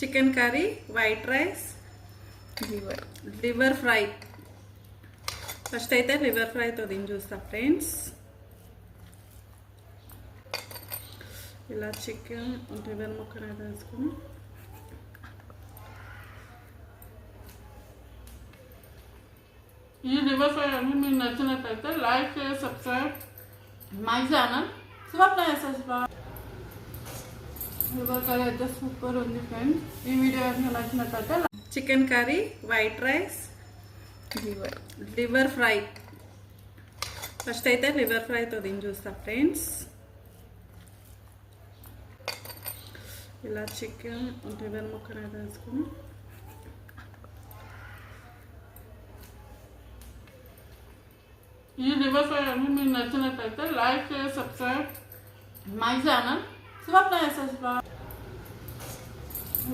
Chicken curry, white rice, liver fry. First అయితే liver ఫ్రైతో దీన్ని చూస్తా ఫ్రెండ్స్. ఇలా చికెన్ లివర్ ముక్కలు అయితే వేసుకుని ఈ లివర్ ఫ్రై అన్ని మీకు నచ్చినట్లయితే like share subscribe my channel Swapna SS. Liver curry అయితే సూపర్ ఉంది ఫ్రెండ్స్. ఈ వీడియో మీకు నచ్చినట్లయితే chicken curry, white rice, liver fry. First అయితే లివర్ ఫ్రైతో దీన్ని చూస్తా ఫ్రెండ్స్. ఇలా చికెన్ లివర్ ముక్కలు అయితే వేసుకుని ఈ లివర్ ఫ్రై అన్ని మీకు నచ్చినట్లయితే like share subscribe my channel Swapna SS.